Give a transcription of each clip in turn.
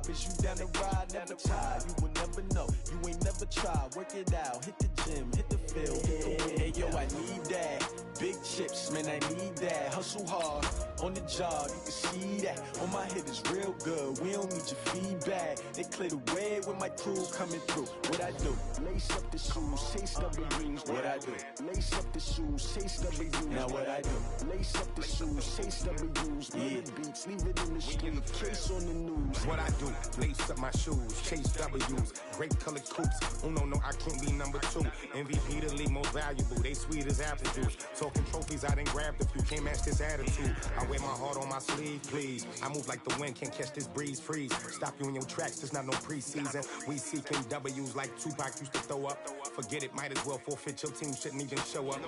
Is you down the ride, never tired, you will never know. You ain't never tried, work it out, hit the gym, hit the field, hit the wind. Hey yo, I need that, big chips, man, I need that. Hustle hard, on the job, you can see that. On my head is real good, we don't need your feedback. They clear the way with my crew coming through. What I do? Lace up the shoes, chase W's. What I do? Lace up the shoes, chase W's. Now what I do? Lace up the shoes, chase W's. Yeah. Beats, leave it in the street, case on the news. What I do? Lace up my shoes, chase W's. Great colored coops. Oh no, I can't be number 2. MVP the league most valuable. They sweet as apple juice. Talking trophies, I done grabbed a few. Can't match this attitude. I wear my heart on my sleeve, please. I move like the wind, can't catch this breeze, freeze. Stop you in your tracks, there's not no preseason. We seeking W's like Tupac used to throw up. Forget it, might as well forfeit. Your team shouldn't even show up.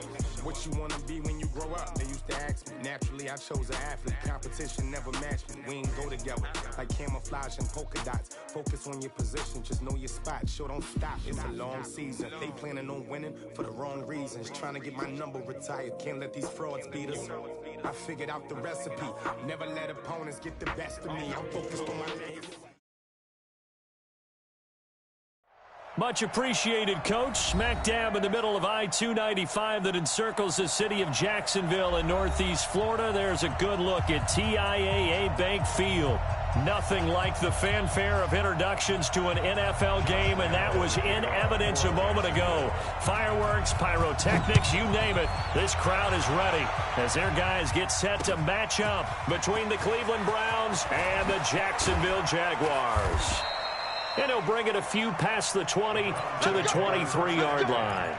What you wanna be when you grow up? They used to ask me. Naturally, I chose an athlete. Competition never matched me. We ain't go together like camouflage and polka dots. Focus on your position, just know your spot. Sure, don't stop. It's a long season. They planning on winning for the wrong reasons. Trying to get my number retired. Can't let these frauds beat us. I figured out the recipe. Never let opponents get the best of me. I'm focused on my legacy. Much appreciated, Coach. Smack dab in the middle of I-295 that encircles the city of Jacksonville in Northeast Florida. There's a good look at TIAA Bank Field. Nothing like the fanfare of introductions to an NFL game, and that was in evidence a moment ago. Fireworks, pyrotechnics, you name it. This crowd is ready as their guys get set to match up between the Cleveland Browns and the Jacksonville Jaguars. And he'll bring it a few past the 20 to the 23-yard line.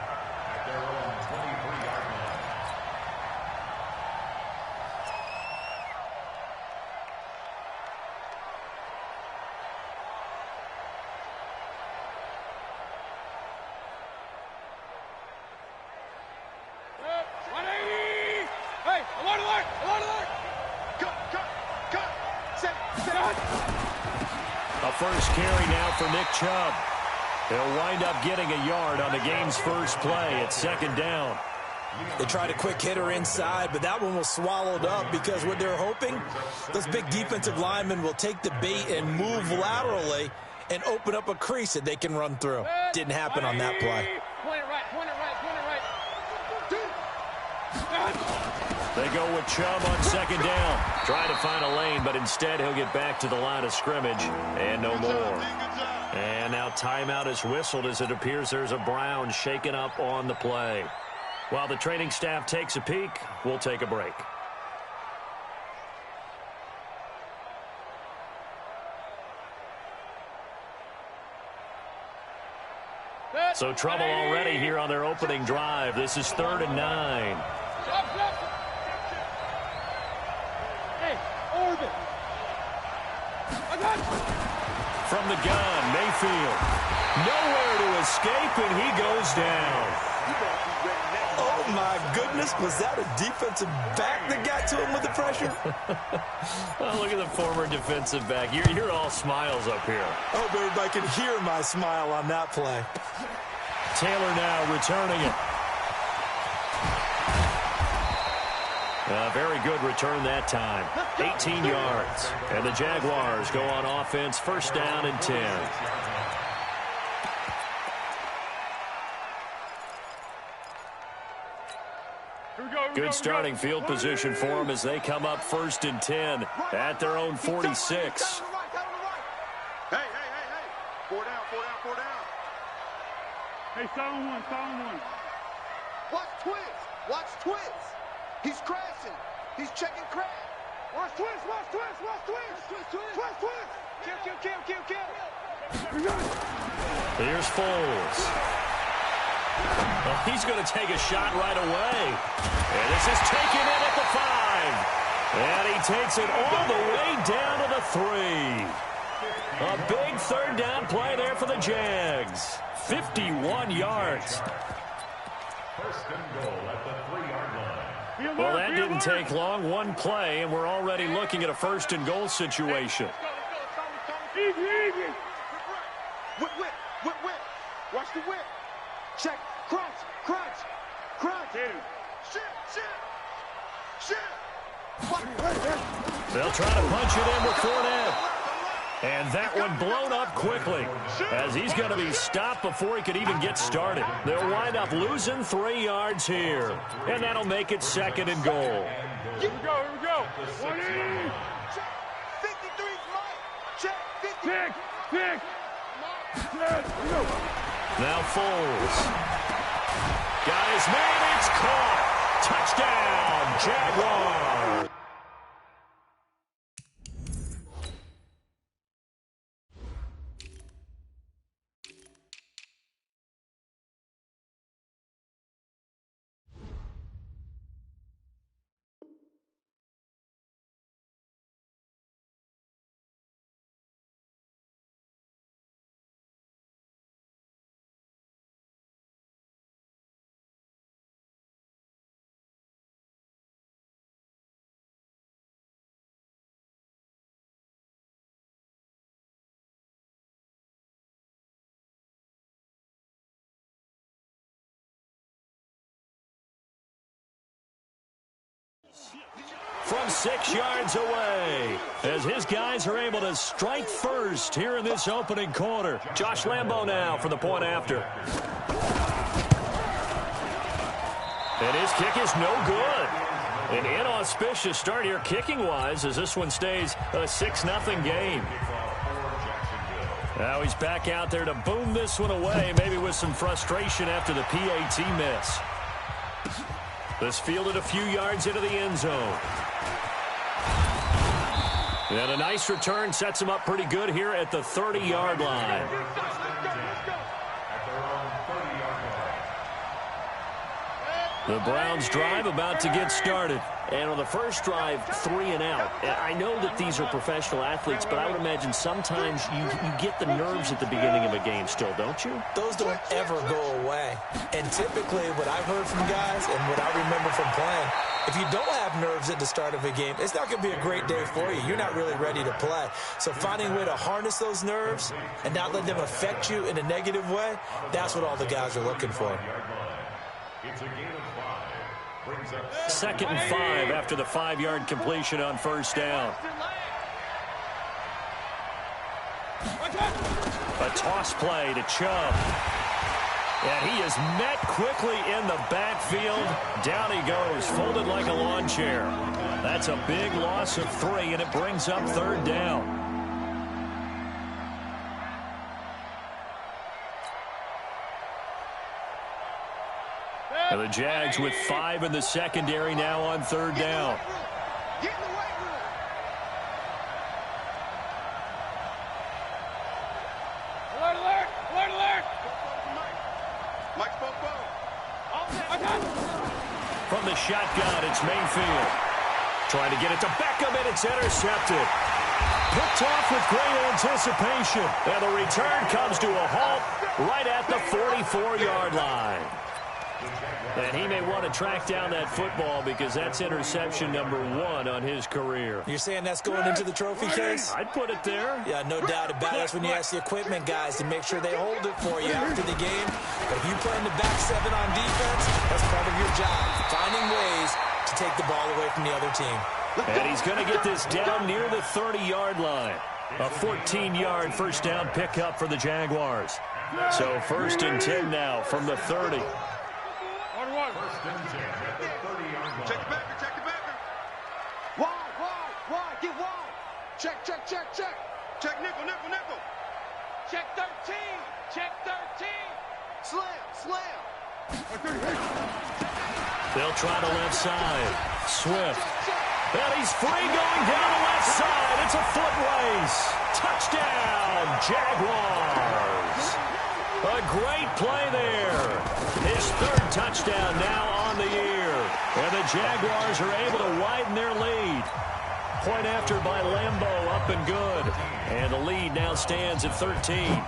First carry now for Nick Chubb. He'll wind up getting a yard on the game's first play. It's second down. They tried a quick hitter inside, but that one was swallowed up because what they're hoping, those big defensive linemen will take the bait and move laterally and open up a crease that they can run through. Didn't happen on that play. Point it right, point it right, point it right. They go with Chubb on second down. Try to find a lane, but instead he'll get back to the line of scrimmage and no more. And now timeout is whistled as it appears there's a Brown shaken up on the play. While the training staff takes a peek, we'll take a break. So trouble already here on their opening drive. This is 3rd and 9. From the gun, Mayfield. Nowhere to escape, and he goes down. Oh, my goodness. Was that a defensive back that got to him with the pressure? Well, look at the former defensive back. You're all smiles up here. I hope everybody can hear my smile on that play. Taylor now returning it. A very good return that time. 18 yards. And the Jaguars go on offense, first down and 10. Good starting field position for them as they come up 1st and 10 at their own 46. Hey. 4 down. Hey, sound one. Watch twist. He's crashing. He's checking crash. Watch twist. Kill. Here's Foles. Well, he's going to take a shot right away. And this is taken in at the 5. And he takes it all the way down to the 3. A big 3rd down play there for the Jags. 51 yards. First and goal at the 3-yard line. Well, that didn't take long. One play, and we're already looking at a 1st and goal situation. Easy. Whip. Watch the whip. Check. Crunch. Shit. They'll try to punch it in with Fournette. And that one blown up quickly as he's going to be stopped before he could even get started. They'll wind up losing 3 yards here, and that'll make it 2nd and goal. Here we go. 180. Check. 53's Mike. Check. 50. Pick. Check. Go. Now Foles. Got his man. It's caught. Touchdown, Jaguars. From 6 yards away, as his guys are able to strike first here in this opening quarter. Josh Lambo now for the point after. And his kick is no good. An inauspicious start here kicking-wise as this one stays a 6-0 game. Now he's back out there to boom this one away, maybe with some frustration after the PAT miss. This fielded a few yards into the end zone. And a nice return sets him up pretty good here at the 30-yard line. The Browns drive about to get started. And on the first drive, 3 and out. I know that these are professional athletes, but I would imagine sometimes you get the nerves at the beginning of a game still, don't you? Those don't ever go away. And typically what I've heard from guys and what I remember from playing, if you don't have nerves at the start of a game, it's not going to be a great day for you. You're not really ready to play. So finding a way to harness those nerves and not let them affect you in a negative way, that's what all the guys are looking for. It's a gain of 5. 2nd and 5 after the 5-yard completion on first down. A toss play to Chubb. And he is met quickly in the backfield. Down he goes, folded like a lawn chair. That's a big loss of 3, and it brings up 3rd down. And the Jags with 5 in the secondary now on 3rd down. Get in the weight room. Alert! Mike spoke ball. From the shotgun, it's Mayfield. Trying to get it to Beckham, and it's intercepted. Picked off with great anticipation. And the return comes to a halt right at the 44-yard line. And he may want to track down that football because that's interception number 1 on his career. You're saying that's going into the trophy case? I'd put it there. Yeah, no doubt about it. That's when you ask the equipment guys to make sure they hold it for you after the game. But if you play in the back 7 on defense, that's part of your job, finding ways to take the ball away from the other team. And he's going to get this down near the 30-yard line. A 14-yard first down pickup for the Jaguars. So 1st and 10 now from the 30. First and 10 at the 30-yard line. Check the backer. Wide. Get wide. Check. Check nickel. Check 13. Slam. They'll try the left side. Swift. And he's free going down the left side. It's a foot race. Touchdown, Jaguars. A great play there. His 3rd touchdown now on the year. And the Jaguars are able to widen their lead. Point after by Lambo, up and good. And the lead now stands at 13.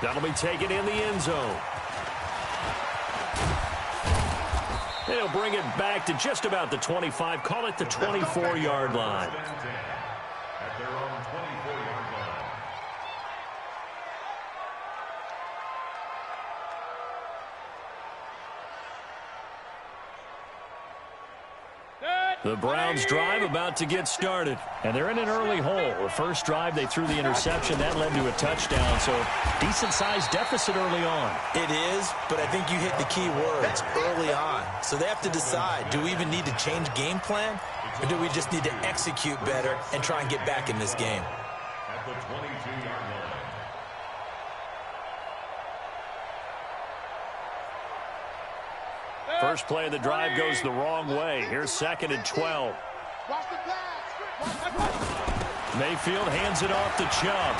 That'll be taken in the end zone. They'll bring it back to just about the 25. Call it the 24-yard line. At their own 24-yard line. Good. The Browns drive about to get started. And they're in an early hole. The first drive, they threw the interception. That led to a touchdown. So decent-sized deficit early on. It is, but I think you hit the key words, early on. So they have to decide, do we even need to change game plan? Or do we just need to execute better and try and get back in this game? At the 22-yard line. First play of the drive goes the wrong way. Here's 2nd and 12. Mayfield hands it off to Chubb.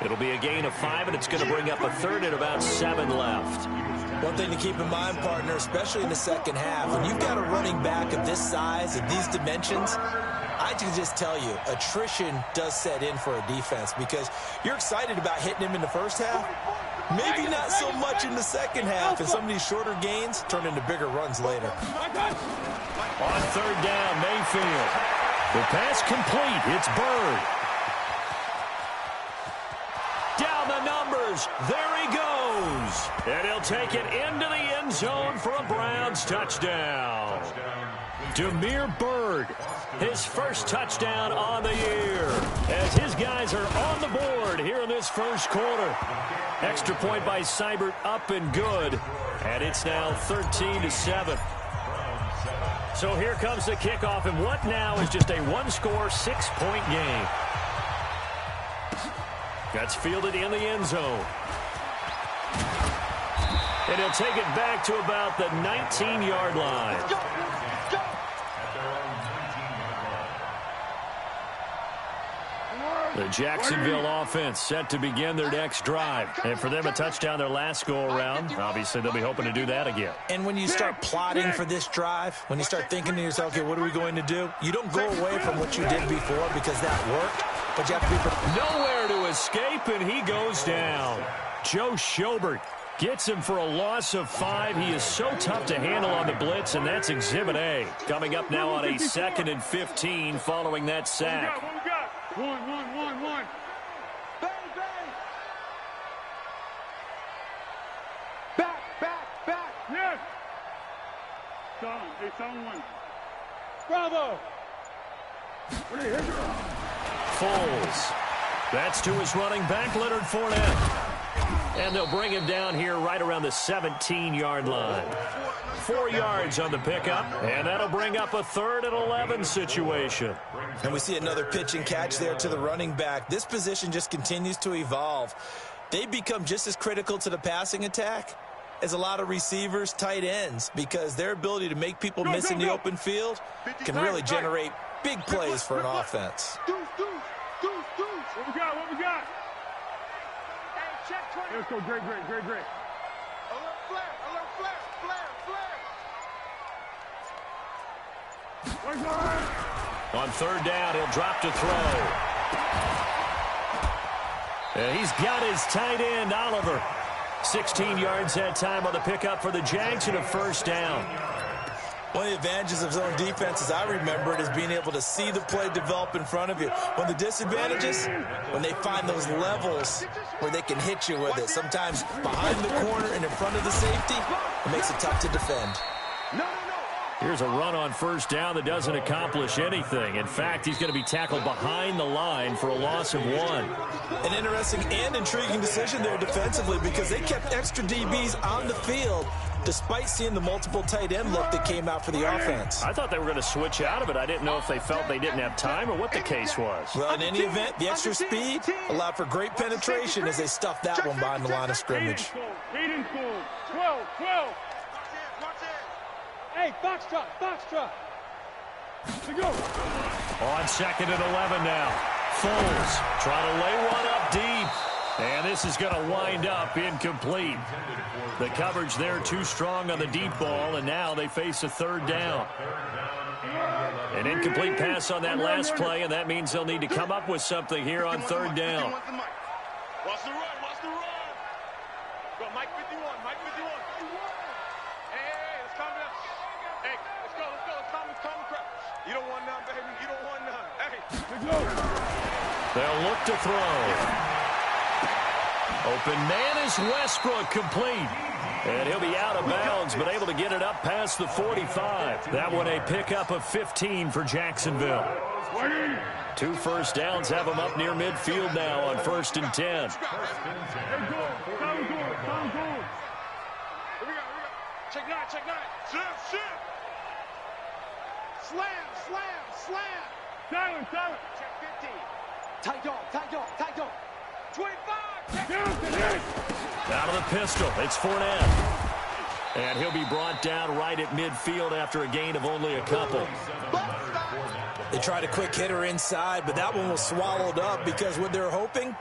It'll be a gain of 5, and it's going to bring up a third and about 7 left. One thing to keep in mind, partner, especially in the second half, when you've got a running back of this size and these dimensions, I can just tell you, attrition does set in for a defense because you're excited about hitting him in the first half. Maybe not so much in the second half, and some of these shorter gains turn into bigger runs later. On third down, Mayfield. The pass complete. It's Bird. Down the numbers. There he goes. And he'll take it into the end zone for a Browns touchdown. Damiere Byrd, his first touchdown on the year, as his guys are on the board here in this first quarter. Extra point by Seibert, up and good, and it's now 13-7. So here comes the kickoff, and what now is just a one-score, 6-point game. That's fielded in the end zone. And he'll take it back to about the 19-yard line. The Jacksonville offense set to begin their next drive. And for them, a touchdown their last go-around. Obviously, they'll be hoping to do that again. And when you start plotting for this drive, when you start thinking to yourself, okay, what are we going to do? You don't go away from what you did before because that worked. But you have to be nowhere to escape, and he goes down. Joe Schobert gets him for a loss of 5. He is so tough to handle on the blitz, and that's Exhibit A. Coming up now on a 2nd and 15 following that sack. One. Bang, bang. Back. Yes. Someone. Bravo. Foles. That's to his running back, Leonard Fournette. And they'll bring him down here right around the 17-yard line. 4 yards on the pickup, and that'll bring up a 3rd and 11 situation. And we see another pitch and catch there to the running back. This position just continues to evolve. They become just as critical to the passing attack as a lot of receivers, tight ends, because their ability to make people miss in the open field can really generate big plays for an offense. What we got? Let's go, great. Alert flare. On third down, he'll drop to throw. And he's got his tight end, Oliver. 16 yards that time on the pickup for the Jags and a first down. One of the advantages of zone defense, as I remember it, is being able to see the play develop in front of you. One of the disadvantages, when they find those levels where they can hit you with it. Sometimes behind the corner and in front of the safety, it makes it tough to defend. Here's a run on first down that doesn't accomplish anything. In fact, he's going to be tackled behind the line for a loss of 1. An interesting and intriguing decision there defensively because they kept extra DBs on the field despite seeing the multiple tight end look that came out for the offense. I thought they were going to switch out of it. I didn't know if they felt they didn't have time or what the case was. Well, in any event, the extra speed allowed for great penetration as they stuffed that one behind the line of scrimmage. 12. Hey, Foxtrot. To go. On 2nd and 11 now. Foles trying to lay one up deep. And this is going to wind up incomplete. The coverage there too strong on the deep ball, and now they face a third down. An incomplete pass on that last play, and that means they'll need to come up with something here on third down. Watch the run. Go, Mike 51. Hey, let's calm down. Hey, let's go. Let's calm crap. You don't want none, baby. You don't want none. Hey, let's go. They'll look to throw. Open man is Westbrook, complete. And he'll be out of bounds, but able to get it up past the 45. That one a pickup of 15 for Jacksonville. 2 first downs have them up near midfield now on 1st and 10. Check 9, check 9. Shift. Slam. Silent. Check 15. Tight dog. 25. Out of the pistol, it's Fournette. And he'll be brought down right at midfield after a gain of only a couple. They tried a quick hitter inside, but that one was swallowed up because what they're hoping,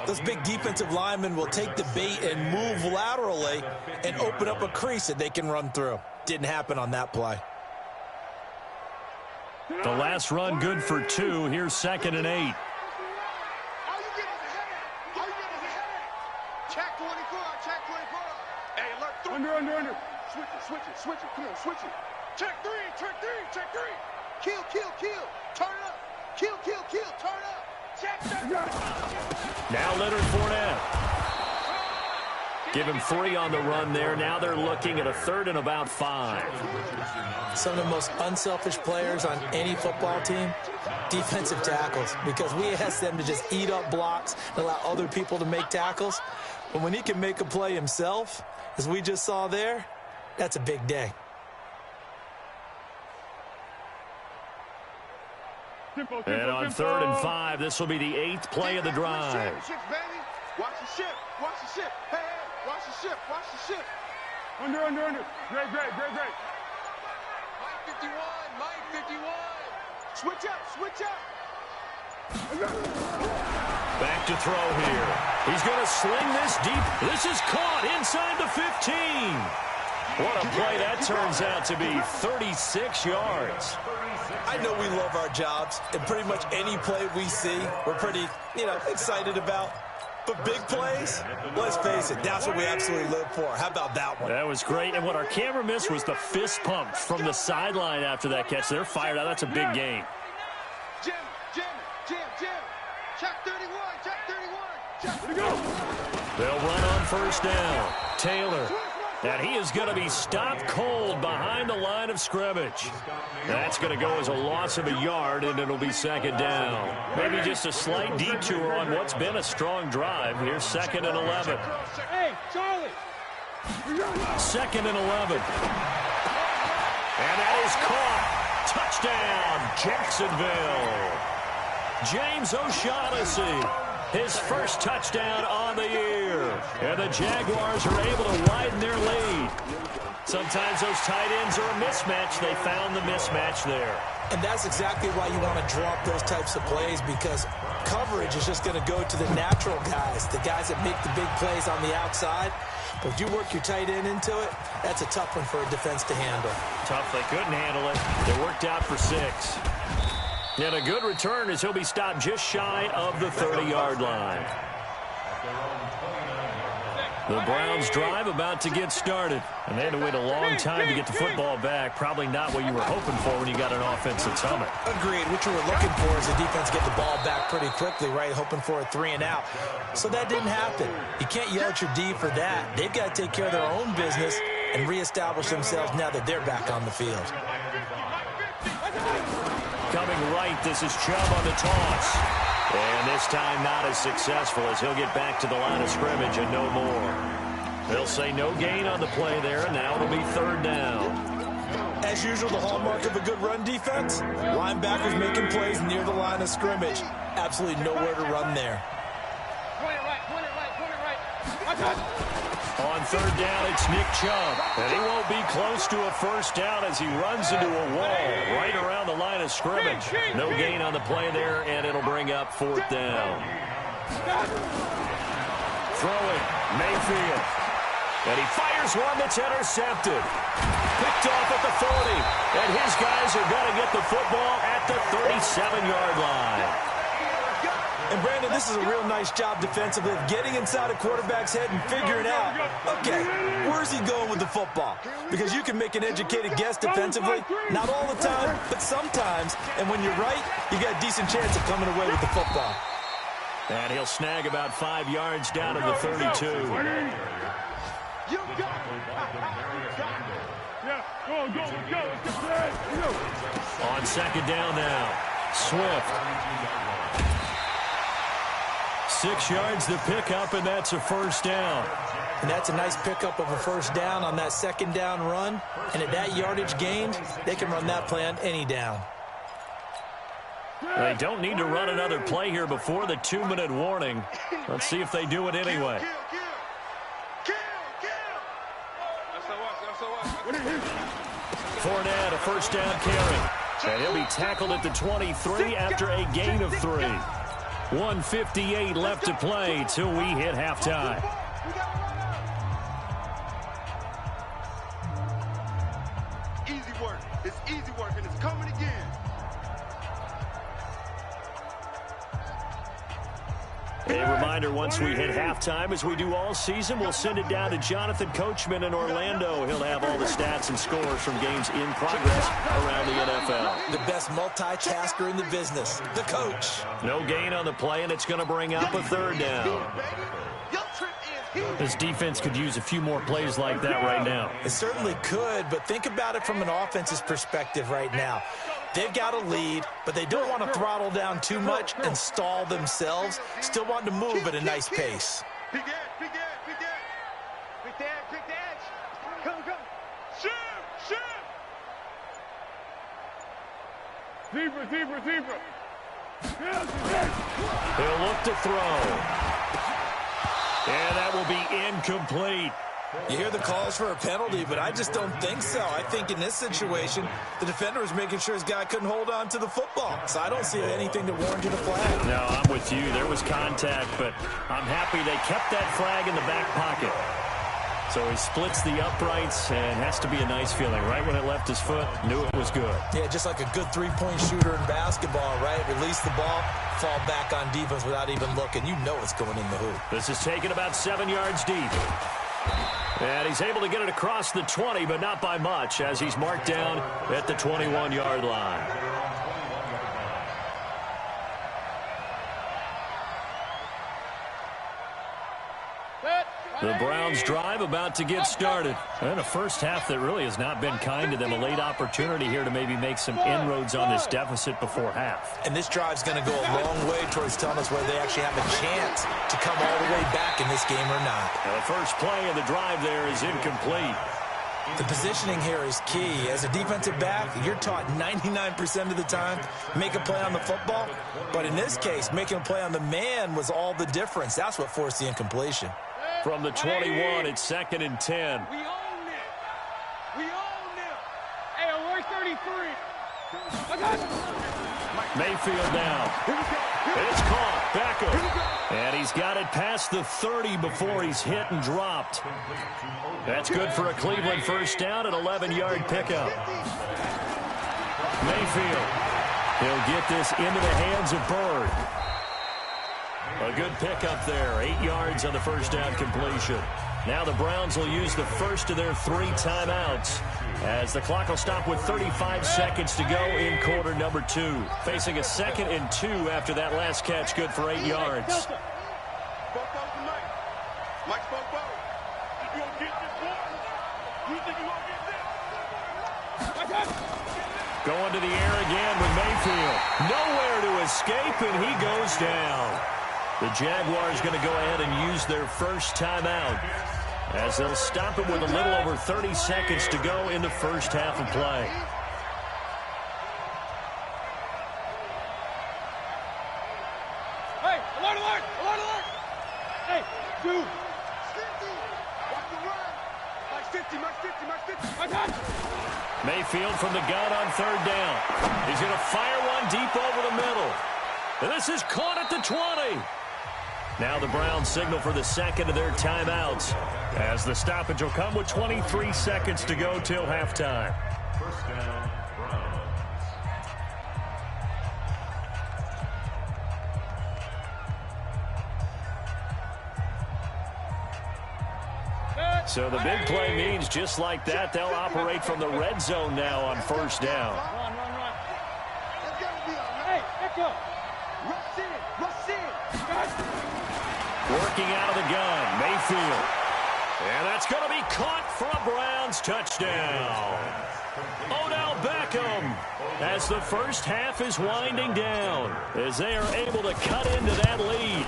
those big defensive linemen will take the bait and move laterally and open up a crease that they can run through. Didn't happen on that play. The last run good for 2. Here's 2nd and 8. Check 24. Hey, alert 3. Under. Switch it. Come on, switch it. Check 3. Kill. Turn it up. Kill. Turn it up. Check that. Now Leonard Fournette. Give him 3 on the run there. Now they're looking at a 3rd and about 5. Some of the most unselfish players on any football team, defensive tackles, because we ask them to just eat up blocks and allow other people to make tackles. But when he can make a play himself, as we just saw there, that's a big day. And on 3rd and 5, this will be the 8th play of the drive. Watch the ship. Hey, watch the ship. Under. Great. Mike 51. Switch up. Back to throw here. He's going to sling this deep. This is caught inside the 15. What a play that turns out to be. 36 yards. I know we love our jobs, and pretty much any play we see, we're pretty, excited about. But big plays, let's face it, that's what we absolutely live for. How about that one? That was great. And what our camera missed was the fist pump from the sideline after that catch. They're fired out. That's a big game. Jim. Check 31. They'll run on 1st down. Taylor. And he is going to be stopped cold behind the line of scrimmage. That's going to go as a loss of a yard, and it'll be 2nd down. Maybe just a slight detour on what's been a strong drive. Here's 2nd and 11. Hey, Charlie. 2nd and 11. And that is caught. Touchdown, Jacksonville. James O'Shaughnessy. His first touchdown on the year. And the Jaguars are able to widen their lead. Sometimes those tight ends are a mismatch. They found the mismatch there. And that's exactly why you want to draw up those types of plays, because coverage is just going to go to the natural guys, the guys that make the big plays on the outside. But if you work your tight end into it, that's a tough one for a defense to handle. Tough. They couldn't handle it. They worked out for 6. And a good return as he'll be stopped just shy of the 30-yard line. The Browns drive about to get started. And they had to wait a long time to get the football back. Probably not what you were hoping for when you got an offensive summit. Agreed. What you were looking for is the defense get the ball back pretty quickly, right? Hoping for a 3 and out. So that didn't happen. You can't yell at your D for that. They've got to take care of their own business and reestablish themselves now that they're back on the field. Coming right, this is Chubb on the toss. And this time not as successful as he'll get back to the line of scrimmage and no more. They'll say no gain on the play there, and now it'll be 3rd down. As usual, the hallmark of a good run defense, linebackers making plays near the line of scrimmage. Absolutely nowhere to run there. Point it right. On 3rd down, it's Nick Chubb. And he won't be close to a 1st down as he runs into a wall right around the line of scrimmage. No gain on the play there, and it'll bring up 4th down. Throwing, Mayfield. And he fires one that's intercepted. Picked off at the 40. And his guys are going to get the football at the 37-yard line. And, Brandon, this is a real nice job defensively of getting inside a quarterback's head and figuring out, okay, where's he going with the football? Because you can make an educated guess defensively, not all the time, but sometimes. And when you're right, you got a decent chance of coming away with the football. And he'll snag about 5 yards down to the 32. You got it. Yeah, go, let's go. On second down now, Swift. 6 yards to pick up, and that's a first down. And that's a nice pickup of a first down on that second down run. And at that yardage gain, they can run that play on any down. They don't need to run another play here before the 2-minute warning. Let's see if they do it anyway. Fournette, a first down carry. And he'll be tackled at the 23 after a gain of 3. 1:58 left to play till we hit halftime. Easy work. It's easy work, and it's coming again. A reminder, once we hit halftime, as we do all season, we'll send it down to Jonathan Coachman in Orlando. He'll have all the stats and scores from games in progress around the NFL. The best multitasker in the business, the coach. No gain on the play, and it's going to bring up a third down. This defense could use a few more plays like that right now. It certainly could, but think about it from an offense's perspective right now. They've got a lead, but they don't want to throttle down too much and stall themselves. Still want to move at a nice pace. Big edge, big edge, big edge. Big edge, big edge. Come. Shoot. Zebra. He'll look to throw. And that will be incomplete. You hear the calls for a penalty, but I just don't think so. I think in this situation, the defender was making sure his guy couldn't hold on to the football. So I don't see anything that warranted a flag. No, I'm with you. There was contact, but I'm happy they kept that flag in the back pocket. So he splits the uprights, and has to be a nice feeling. Right when it left his foot, knew it was good. Yeah, just like a good three-point shooter in basketball, right? Release the ball, fall back on defense without even looking. You know it's going in the hoop. This is taken about 7 yards deep. And he's able to get it across the 20, but not by much, as he's marked down at the 21-yard line. The Browns drive about to get started. And a first half that really has not been kind to them. A late opportunity here to maybe make some inroads on this deficit before half. And this drive's going to go a long way towards telling us whether they actually have a chance to come all the way back in this game or not. Now the first play of the drive there is incomplete. The positioning here is key. As a defensive back, you're taught 99% of the time, make a play on the football. But in this case, making a play on the man was all the difference. That's what forced the incompletion. From the 21, it's 2nd and 10. We own it. Hey, we're 33. I got it. Mayfield now. And it's caught. Beckham. And he's got it past the 30 before he's hit and dropped. That's good for a Cleveland first down, an 11-yard pickup. Mayfield. He'll get this into the hands of Bird. A good pickup there. 8 yards on the first down completion. Now the Browns will use the first of their 3 timeouts, as the clock will stop with 35 seconds to go in quarter number 2. Facing a 2nd and 2 after that last catch, good for 8 yards. Mike Bobo. You gonna get this one? You think you gonna get this? Going to the air again with Mayfield. Nowhere to escape, and he goes down. The Jaguars going to go ahead and use their first timeout, as they'll stop it with a little over 30 seconds to go in the first half of play. Hey, alert! Hey, dude. Watch the run. Mike 50. I got it. Mayfield from the gun on 3rd down. He's going to fire one deep over the middle. And this is caught at the 20. Now the Browns signal for the 2nd of their timeouts, as the stoppage will come with 23 seconds to go till halftime. First down, Browns. So the big play means just like that, they'll operate from the red zone now on first down. Run. It's gonna be all right. Hey, back up. Rush in. Working out of the gun, Mayfield. And that's going to be caught for a Browns touchdown. Odell Beckham, as the first half is winding down, as they are able to cut into that lead.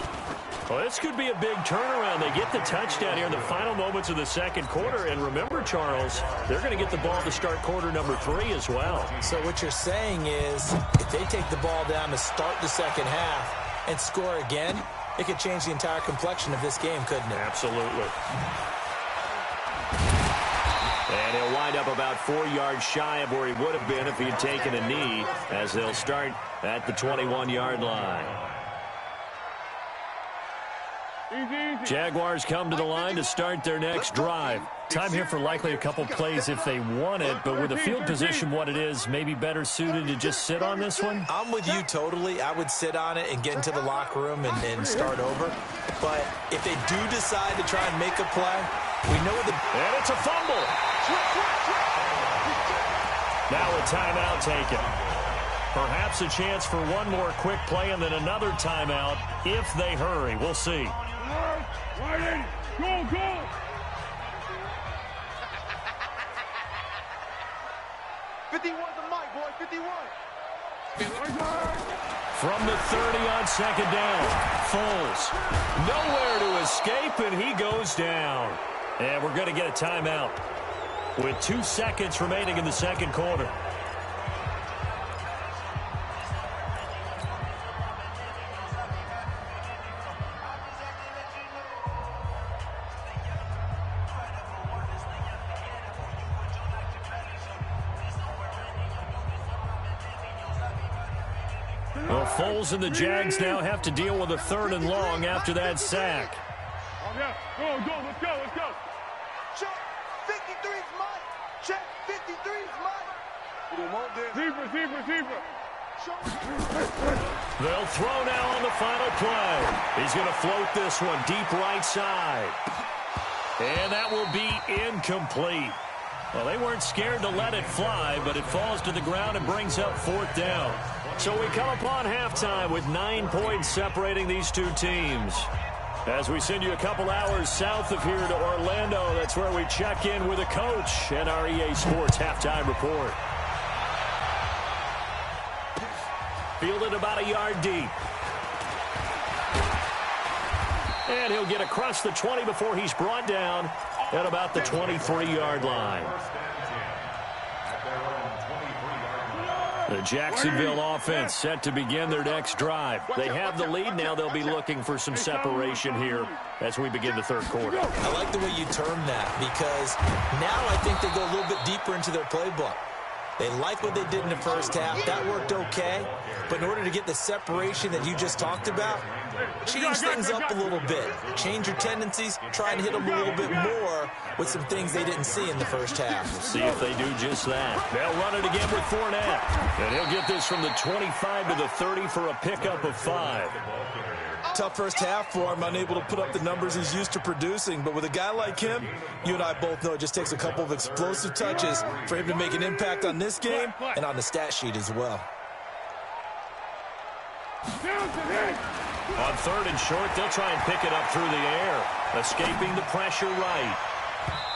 Well, this could be a big turnaround. They get the touchdown here in the final moments of the second quarter. And remember, Charles, they're going to get the ball to start quarter number 3 as well. So what you're saying is if they take the ball down to start the second half and score again, it could change the entire complexion of this game, couldn't it? Absolutely. And he'll wind up about 4 yards shy of where he would have been if he had taken a knee, as they'll start at the 21-yard line. Jaguars come to the line to start their next drive. Time here for likely a couple plays if they want it, but with the field position what it is, maybe better suited to just sit on this one? I'm with you totally. I would sit on it and get into the locker room and start over. But if they do decide to try and make a play, we know the... And it's a fumble. Now a timeout taken. Perhaps a chance for one more quick play and then another timeout if they hurry. We'll see. Right in. Go, go. From the 30 on second down, Foles nowhere to escape, and he goes down. And we're going to get a timeout with 2 seconds remaining in the second quarter. Well, Foles and the Jags now have to deal with a 3rd and long after that sack. Oh, yeah. Go, let's go, let's go. Check, 53's mine. Check, 53's mine. Receiver. They'll throw now on the final play. He's going to float this one deep right side. And that will be incomplete. Well, they weren't scared to let it fly, but it falls to the ground and brings up 4th down. So we come upon halftime with 9 points separating these two teams. As we send you a couple hours south of here to Orlando, that's where we check in with a coach and our EA Sports halftime report. Fielded about a yard deep. And he'll get across the 20 before he's brought down at about the 23-yard line. The Jacksonville offense set to begin their next drive. They have the lead. Now they'll be looking for some separation here as we begin the third quarter. I like the way you term that because now I think they go a little bit deeper into their playbook. They like what they did in the first half. That worked okay. But in order to get the separation that you just talked about, change things up a little bit. Change your tendencies. Try and hit them a little bit more with some things they didn't see in the first half. We'll see if they do just that. They'll run it again with Fournette. And he'll get this from the 25 to the 30 for a pickup of 5. Tough first half for him, unable to put up the numbers he's used to producing. But with a guy like him, you and I both know it just takes a couple of explosive touches for him to make an impact on this game and on the stat sheet as well. On 3rd and short, they'll try and pick it up through the air, escaping the pressure right.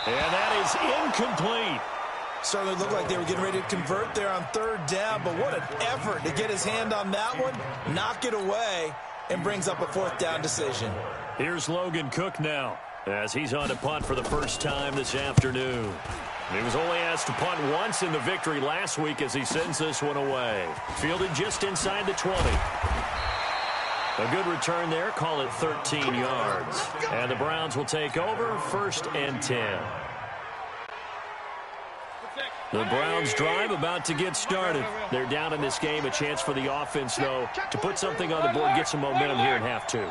And that is incomplete. Certainly looked like they were getting ready to convert there on 3rd down, but what an effort to get his hand on that one, knock it away, and brings up a 4th down decision. Here's Logan Cook now, as he's on to punt for the first time this afternoon. He was only asked to punt once in the victory last week as he sends this one away. Fielded just inside the 20. A good return there, call it 13 yards. And the Browns will take over 1st and 10. The Browns drive about to get started. They're down in this game. A chance for the offense, though, to put something on the board, get some momentum here in half 2.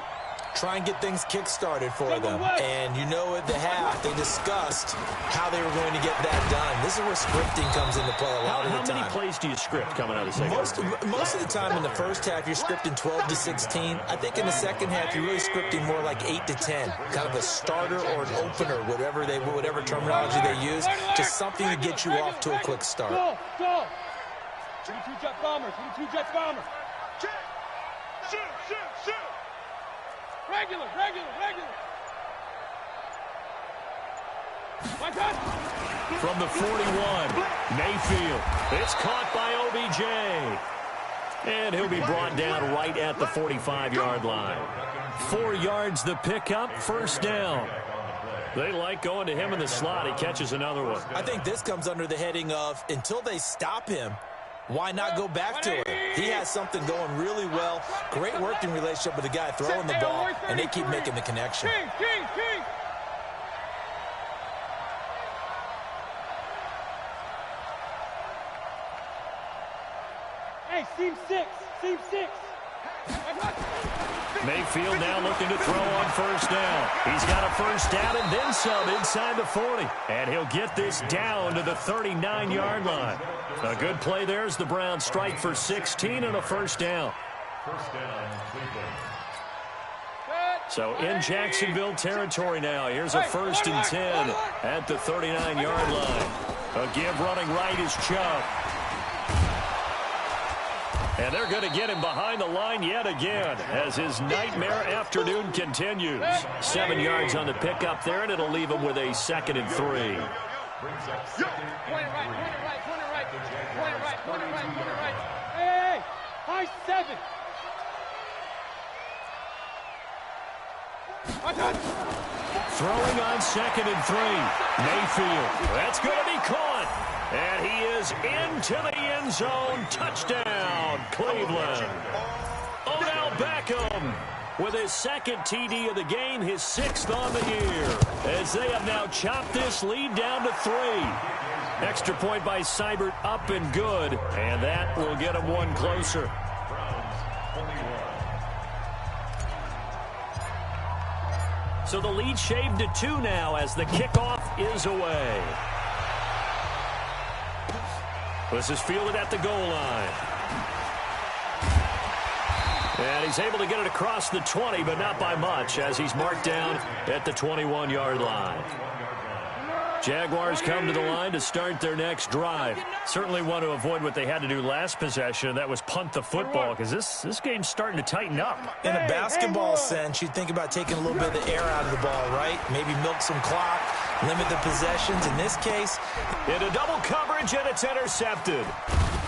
Try and get things kick-started for them. And you know at the half, they discussed how they were going to get that done. This is where scripting comes into play a lot of the time. How many plays do you script coming out of the second half? Most of the time in the first half, you're scripting 12 to 16. I think in the second half, you're really scripting more like 8 to 10. Kind of a starter or an opener, whatever terminology they use, just something to get you off to a quick start. Go. 22 jet bombers. Shoot. Regular. From the 41, Mayfield. It's caught by OBJ. And he'll be brought down right at the 45-yard line. 4 yards the pickup, first down. They like going to him in the slot. He catches another one. I think this comes under the heading of, until they stop him, why not go back to it? He has something going really well. Great working relationship with the guy throwing the ball, and they keep making the connection. Hey, seam 6. Mayfield now looking to throw on first down. He's got a first down and then some inside the 40. And he'll get this down to the 39-yard line. A good play there as the Browns strike for 16 and a first down. So in Jacksonville territory now. Here's a 1st and 10 at the 39-yard line. A give running right is Chubb. And they're going to get him behind the line yet again as his nightmare afternoon continues. 7 yards on the pickup there, and it'll leave him with a 2nd and 3. Point it right. Hey, high 7. Throwing on 2nd and 3. Mayfield. That's going to be caught. And he is into the end zone. Touchdown, Cleveland. Odell Beckham with his 2nd TD of the game, his 6th on the year, as they have now chopped this lead down to 3. Extra point by Seibert, up and good, and that will get him one closer. So the lead shaved to 2 now as the kickoff is away. This is fielded at the goal line. And he's able to get it across the 20, but not by much, as he's marked down at the 21-yard line. Jaguars come to the line to start their next drive. Certainly want to avoid what they had to do last possession. That was punt the football, because this game's starting to tighten up. In a basketball sense, you think about taking a little bit of the air out of the ball, right? Maybe milk some clock, limit the possessions. In this case, into double coverage, and it's intercepted.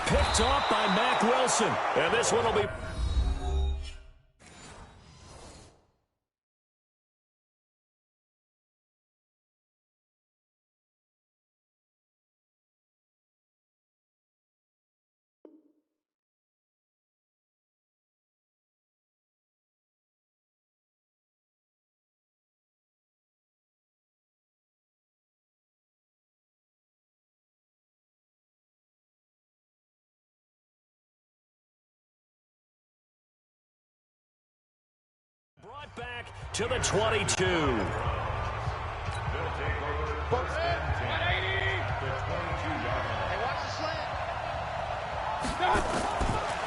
Picked off by Mack Wilson. And this one will be... Brought back to the 22.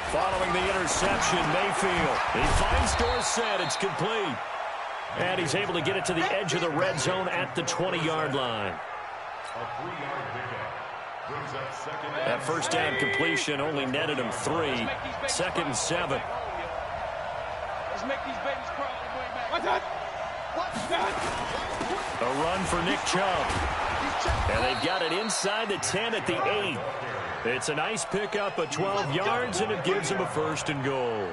Following the interception, Mayfield. He finds Dorsett. It's complete. And he's able to get it to the edge of the red zone at the 20-yard line. That first down completion only netted him 3. 2nd and 7. Make these babies crawl all the way back. A run for Nick Chubb. And they've got it inside the 10 at the 8. It's a nice pickup of 12 yards, and it gives him a 1st and goal.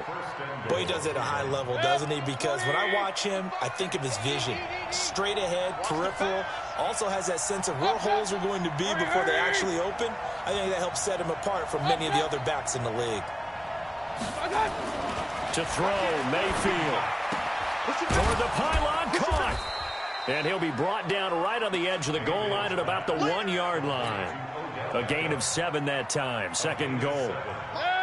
Boy, he does it at a high level, doesn't he? Because when I watch him, I think of his vision. Straight ahead, peripheral. Also has that sense of where holes are going to be before they actually open. I think that helps set him apart from many of the other backs in the league. To throw, Mayfield. Toward the pylon, caught. And he'll be brought down right on the edge of the goal line at about the 1-yard line. A gain of 7 that time. 2nd goal.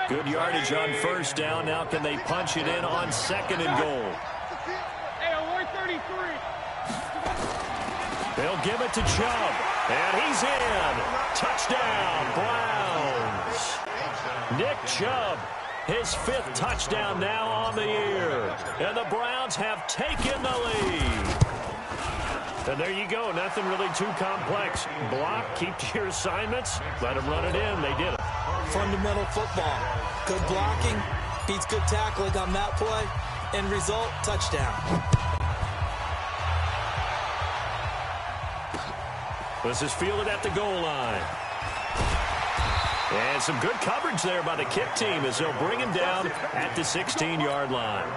Good yardage on first down. Now can they punch it in on 2nd and goal? Hey, on 133. They'll give it to Chubb. And he's in. Touchdown, Browns. Nick Chubb. His 5th touchdown now on the year. And the Browns have taken the lead. And there you go. Nothing really too complex. Block, keep to your assignments, let them run it in. They did it. Fundamental football. Good blocking beats good tackling on that play. End result, touchdown. This is fielded at the goal line. And some good coverage there by the kick team as they'll bring him down at the 16-yard line.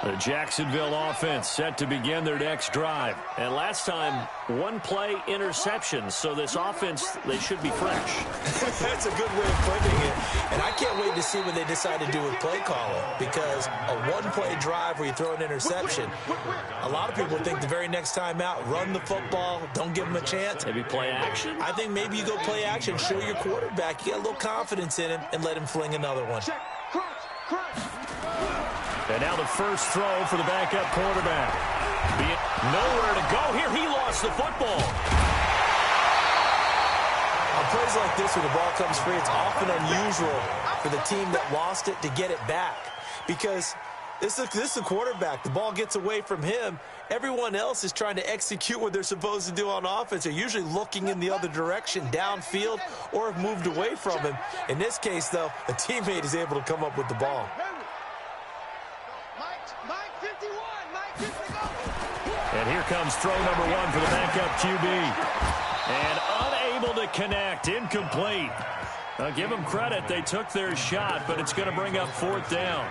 The Jacksonville offense set to begin their next drive. And last time, one-play interception. So this offense, they should be fresh. That's a good way of putting it. And I can't wait to see what they decide to do with play calling. Because a one-play drive where you throw an interception, a lot of people think the very next time out, run the football, don't give them a chance. Maybe play action? I think maybe you go play action, show your quarterback, you got a little confidence in him, and let him fling another one. And now the first throw for the backup quarterback. Nowhere to go here. He lost the football. On plays like this where the ball comes free, it's often unusual for the team that lost it to get it back. Because this is the quarterback. The ball gets away from him. Everyone else is trying to execute what they're supposed to do on offense. They're usually looking in the other direction, downfield, or have moved away from him. In this case, though, a teammate is able to come up with the ball. And here comes throw number one for the backup QB. And unable to connect, incomplete. I'll give them credit. They took their shot, but it's going to bring up fourth down.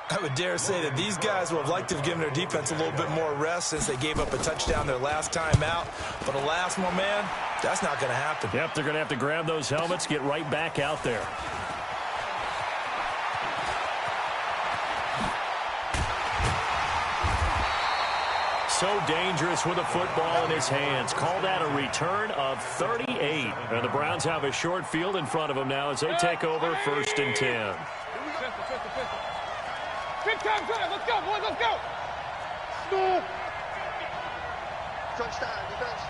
I would dare say that these guys would have liked to have given their defense a little bit more rest since they gave up a touchdown their last time out. But alas, my man, that's not going to happen. Yep, they're going to have to grab those helmets, get right back out there. So dangerous with a football in his hands. Call that a return of 38. And the Browns have a short field in front of them now as they take over 1st and 10. Big time drive. Let's go, boys. Let's go. Touchdown, defense.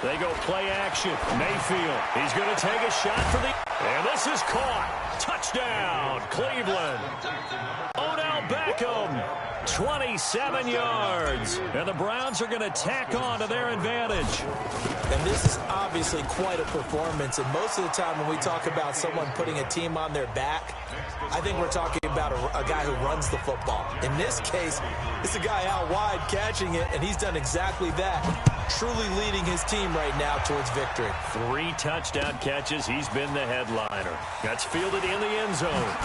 They go play action. Mayfield. He's going to take a shot for the... And this is caught. Touchdown, Cleveland. Odell Beckham. 27 yards. And the Browns are going to tack on to their advantage. And this is obviously quite a performance. And most of the time when we talk about someone putting a team on their back, I think we're talking about a guy who runs the football. In this case, it's a guy out wide catching it, and he's done exactly that. Truly leading his team right now towards victory. 3 touchdown catches. He's been the headliner. That's fielded in the end zone.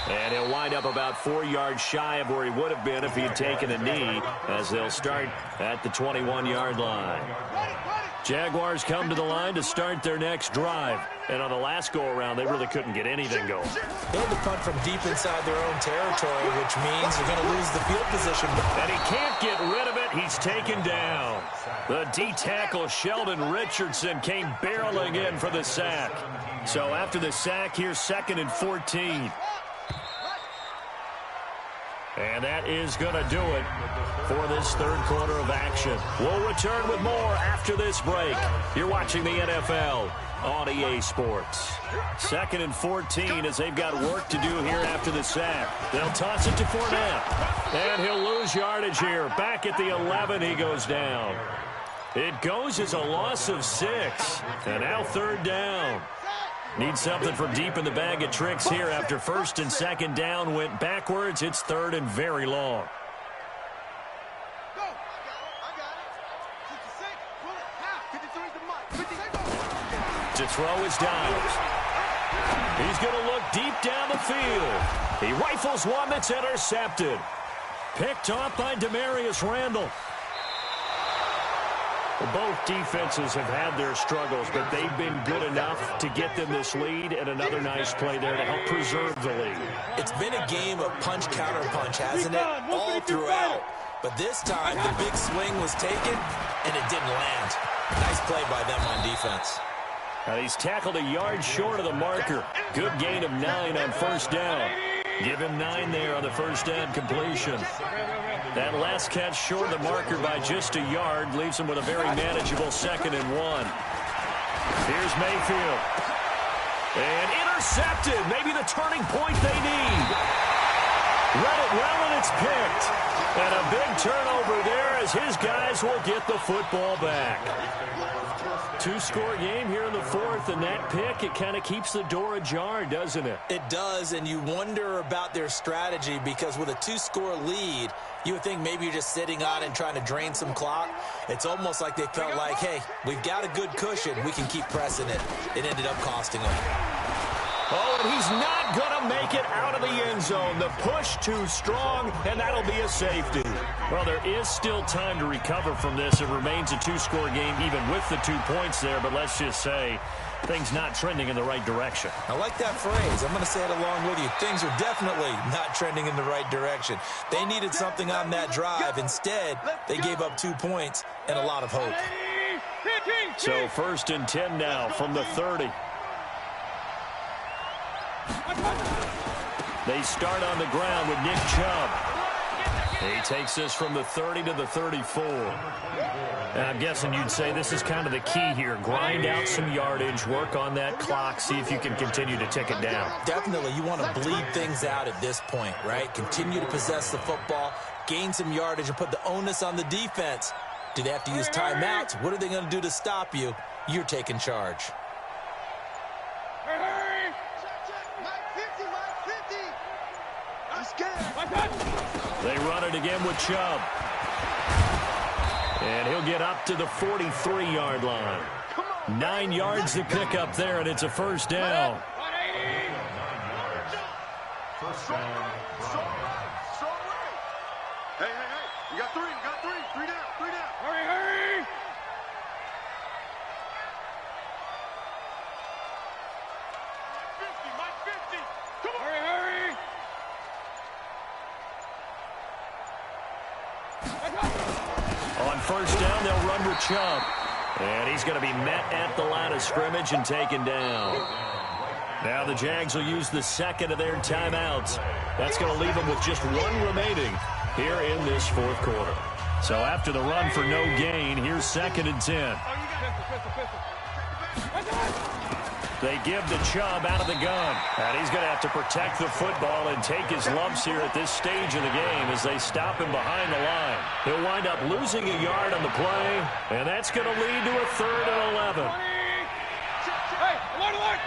And he'll wind up about 4 yards shy of where he would have been if he had taken a knee, as they'll start at the 21-yard line. Jaguars come to the line to start their next drive. And on the last go-around, they really couldn't get anything going. They had to punt from deep inside their own territory, which means they're going to lose the field position. And he can't get rid of it. He's taken down. The D-tackle, Sheldon Richardson, came barreling in for the sack. So after the sack, here's 2nd and 14. And that is going to do it for this third quarter of action. We'll return with more after this break. You're watching the NFL on EA Sports. 2nd and 14 as they've got work to do here after the sack. They'll toss it to Fournette. And he'll lose yardage here. Back at the 11, he goes down. It goes as a loss of 6. And now 3rd down. Need something from deep in the bag of tricks here after 1st and 2nd down went backwards. It's 3rd and very long. To throw is Downs. He's going to look deep down the field. He rifles one that's intercepted. Picked off by Demarius Randall. Both defenses have had their struggles, but they've been good enough to get them this lead, and another nice play there to help preserve the lead. It's been a game of punch-counter-punch, hasn't it? All throughout. But this time, the big swing was taken, and it didn't land. Nice play by them on defense. He's tackled a yard short of the marker. Good gain of 9 on 1st down. Give him 9 there on the 1st down completion. That last catch short of the marker by just a yard leaves him with a very manageable 2nd and 1. Here's Mayfield. And intercepted. Maybe the turning point they need. Read it well, and it's picked. And a big turnover there as his guys will get the football back. Two-score game here in the fourth, and that pick, it kind of keeps the door ajar, doesn't it? It does, and you wonder about their strategy because with a two-score lead, you would think maybe you're just sitting on and trying to drain some clock. It's almost like they felt like, hey, we've got a good cushion. We can keep pressing it. It ended up costing them. Oh, and he's not going to make it out of the end zone. The push too strong, and that'll be a safety. Well, there is still time to recover from this. It remains a two-score game even with the 2 points there, but let's just say things not trending in the right direction. I like that phrase. I'm going to say it along with you. Things are definitely not trending in the right direction. They needed something on that drive. Instead, they gave up 2 points and a lot of hope. So 1st and 10 now from the 30. They start on the ground with Nick Chubb. He takes this from the 30 to the 34. And I'm guessing you'd say this is kind of the key here. Grind out some yardage, work on that clock, see if you can continue to tick it down. Definitely, you want to bleed things out at this point, right? Continue to possess the football, gain some yardage, and put the onus on the defense. Do they have to use timeouts? What are they going to do to stop you? You're taking charge. They run it again with Chubb. And he'll get up to the 43-yard line. 9 yards to pick up there, and it's a first down. First down. Hey, you got three. Three down. Hurry. Mike 50. Come on. Hurry. On first down, they'll run with Chubb. And he's going to be met at the line of scrimmage and taken down. Now the Jags will use the second of their timeouts. That's going to leave them with just 1 remaining here in this fourth quarter. So after the run for no gain, here's 2nd and 10. They give to Chubb out of the gun. And he's going to have to protect the football and take his lumps here at this stage of the game as they stop him behind the line. He'll wind up losing a yard on the play, and that's going to lead to a 3rd and 11. Hey, alert!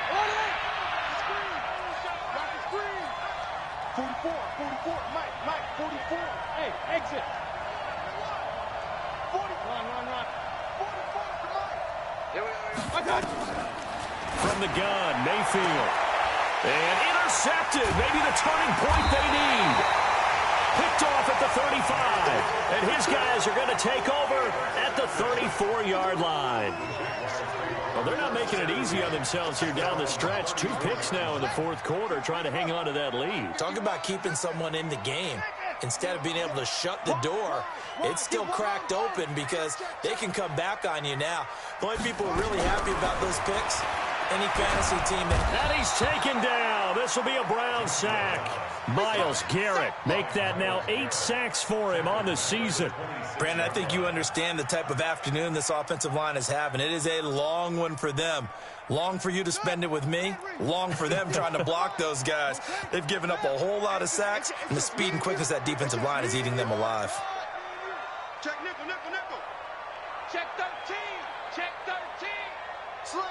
44, Mike, 44. Hey, exit. 40. Run. 44 to Mike. Here we go. From the gun, Mayfield. And intercepted. Maybe the turning point they need. Picked off at the 35. And his guys are going to take over at the 34-yard line. Well, they're not making it easy on themselves here down the stretch. 2 picks now in the fourth quarter, trying to hang on to that lead. Talk about keeping someone in the game. Instead of being able to shut the door, it's still cracked open because they can come back on you now. The only people really happy about those picks, any fantasy team that... And he's taken down. This will be a Brown sack. Myles Garrett make that now 8 sacks for him on the season. Brandon, I think you understand the type of afternoon this offensive line is having. It is a long one for them. Long for you to spend it with me. Long for them trying to block those guys. They've given up a whole lot of sacks, and the speed and quickness of that defensive line is eating them alive. Check nickel. Check 13. Slam.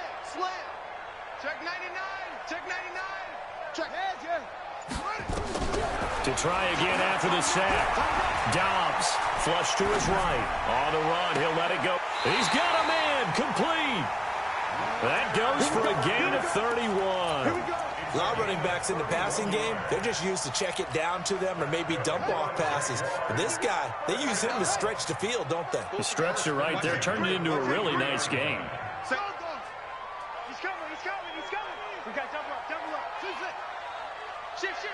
Check 99. Check heads, To try again after the sack. Dobbs, flush to his right. On the run, he'll let it go. He's got a man, complete. That goes for a gain of 31. A lot of running backs in the passing game, they're just used to check it down to them or maybe dump off passes. But this guy, they use him to stretch the field, don't they? The stretch to right there turned it into a really nice game. He's coming. We got double up. Shift.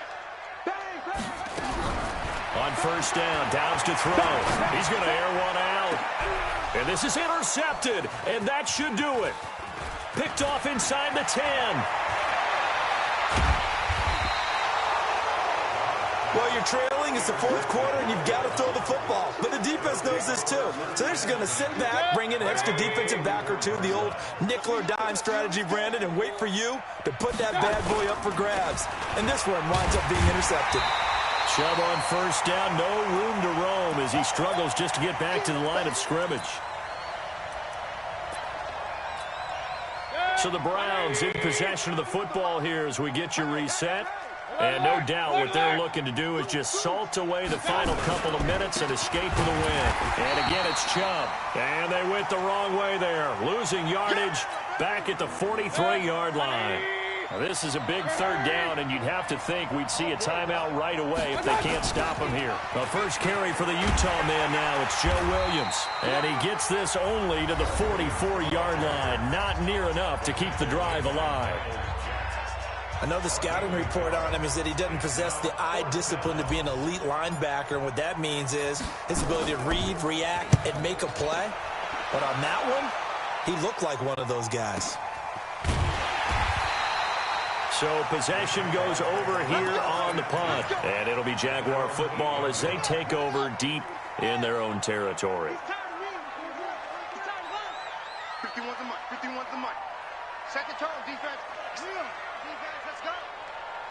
Bang. On first down, Dobbs to throw. He's going to air one out. And this is intercepted, and that should do it. Picked off inside the 10. Well, you're trailing. It's the fourth quarter, and you've got to throw the football. But the defense knows this, too. So they're just going to sit back, bring in an extra defensive back or two, the old nickel or dime strategy, Brandon, and wait for you to put that bad boy up for grabs. And this one winds up being intercepted. Chubb on first down, no room to roam as he struggles just to get back to the line of scrimmage. So the Browns in possession of the football here as we get you reset. And no doubt what they're looking to do is just salt away the final couple of minutes and escape with a win. And again, it's Chubb. And they went the wrong way there. Losing yardage back at the 43-yard line. Now, this is a big third down, and you'd have to think we'd see a timeout right away if they can't stop him here. The first carry for the Utah man now, it's Joe Williams. And he gets this only to the 44-yard line. Not near enough to keep the drive alive. Another scouting report on him is that he doesn't possess the eye discipline to be an elite linebacker. And what that means is his ability to read, react, and make a play. But on that one, he looked like one of those guys. So possession goes over here on the punt. And it'll be Jaguar football as they take over deep in their own territory. 51's the mic. 51's the mic. Second turn, defense. Defense, let's go.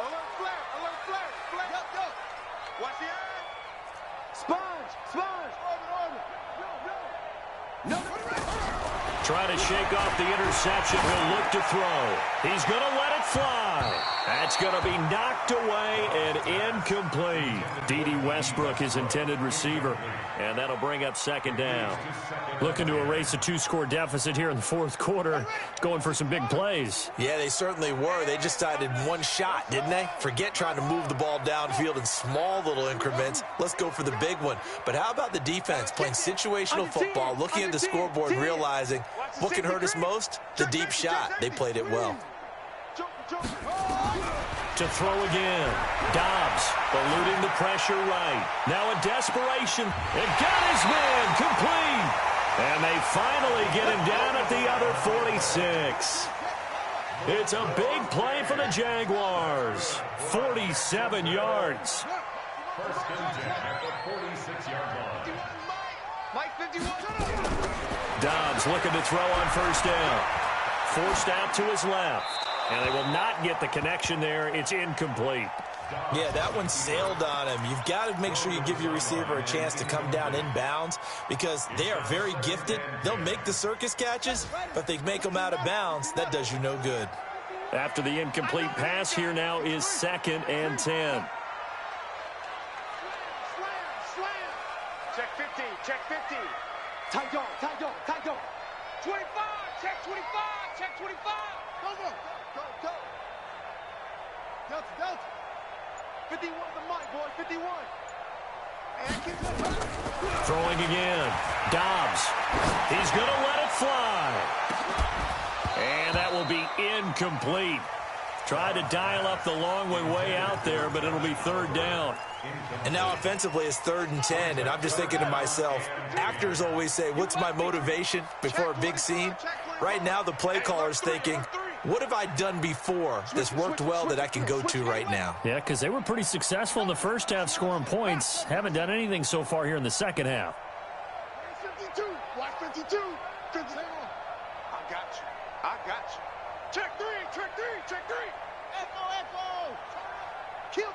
Alert flare. Alert flare. Flare. Go. Watch the eye. Sponge. Orbit. No. Trying to shake off the interception. He'll look to throw. He's going to let it fly. That's going to be knocked away and incomplete. D.D. Westbrook, his intended receiver. And that'll bring up second down. Looking to erase a two-score deficit here in the fourth quarter. Going for some big plays. Yeah, they certainly were. They just decided one shot, didn't they? Forget trying to move the ball downfield in small little increments. Let's go for the big one. But how about the defense playing situational football, looking at the scoreboard and realizing what can hurt us most? The deep shot. They played it well. To throw again. Dobbs eluding the pressure right. Now in desperation. And got his man complete. And they finally get him down at the other 46. It's a big play for the Jaguars. 47 yards. First and 10 at the 46-yard line. Mike 51. Dobbs looking to throw on first down. Forced out to his left. And they will not get the connection there. It's incomplete. Yeah, that one sailed on him. You've got to make sure you give your receiver a chance to come down inbounds because they are very gifted. They'll make the circus catches, but if they make them out of bounds, that does you no good. After the incomplete pass, here now is 2nd and 10. Check 15. Check 15. Tight dog. 25. Check 25. Check 25. Go. Delta. 51 the mic, boy. 51. Throwing again. Dobbs. He's going to let it fly. And that will be incomplete. Tried to dial up the long way out there, but it'll be third down. And now offensively it's 3rd and 10, and I'm just thinking to myself, actors always say, what's my motivation before a big scene? Right now the play caller's thinking, what have I done before that's worked well that I can go to right now? Yeah, because they were pretty successful in the first half scoring points. Haven't done anything so far here in the second half. 52. Watch 52. I got you. Check 3. F.O. Kill.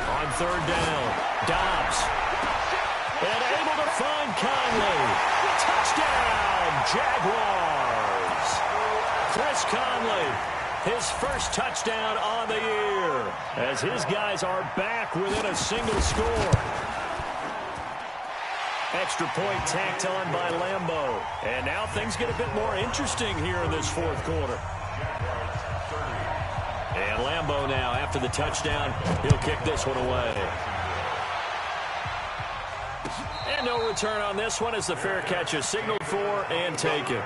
On third down, Dobbs. And able to find Conley. Touchdown, Jaguars. Chris Conley, his first touchdown on the year, as his guys are back within a single score. Extra point tacked on by Lambeau. And now things get a bit more interesting here in this fourth quarter. And Lambeau now, after the touchdown, he'll kick this one away. And no return on this one as the fair catch is signaled for and taken.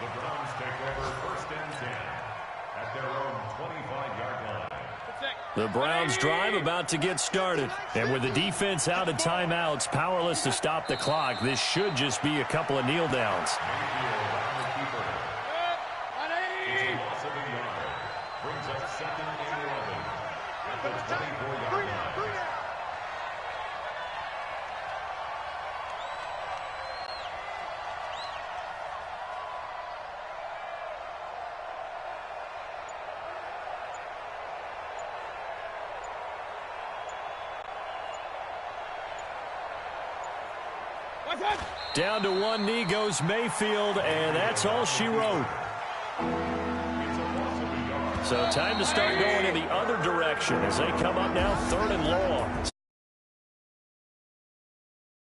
The Browns take over 1st and 10 at their own 25-yard line. The Browns drive about to get started. And with the defense out of timeouts, powerless to stop the clock, this should just be a couple of kneel downs. Brings up 2nd and 11 at the 24-yard line. Down to one knee goes Mayfield, and that's all she wrote. So time to start going in the other direction as they come up now 3rd and long.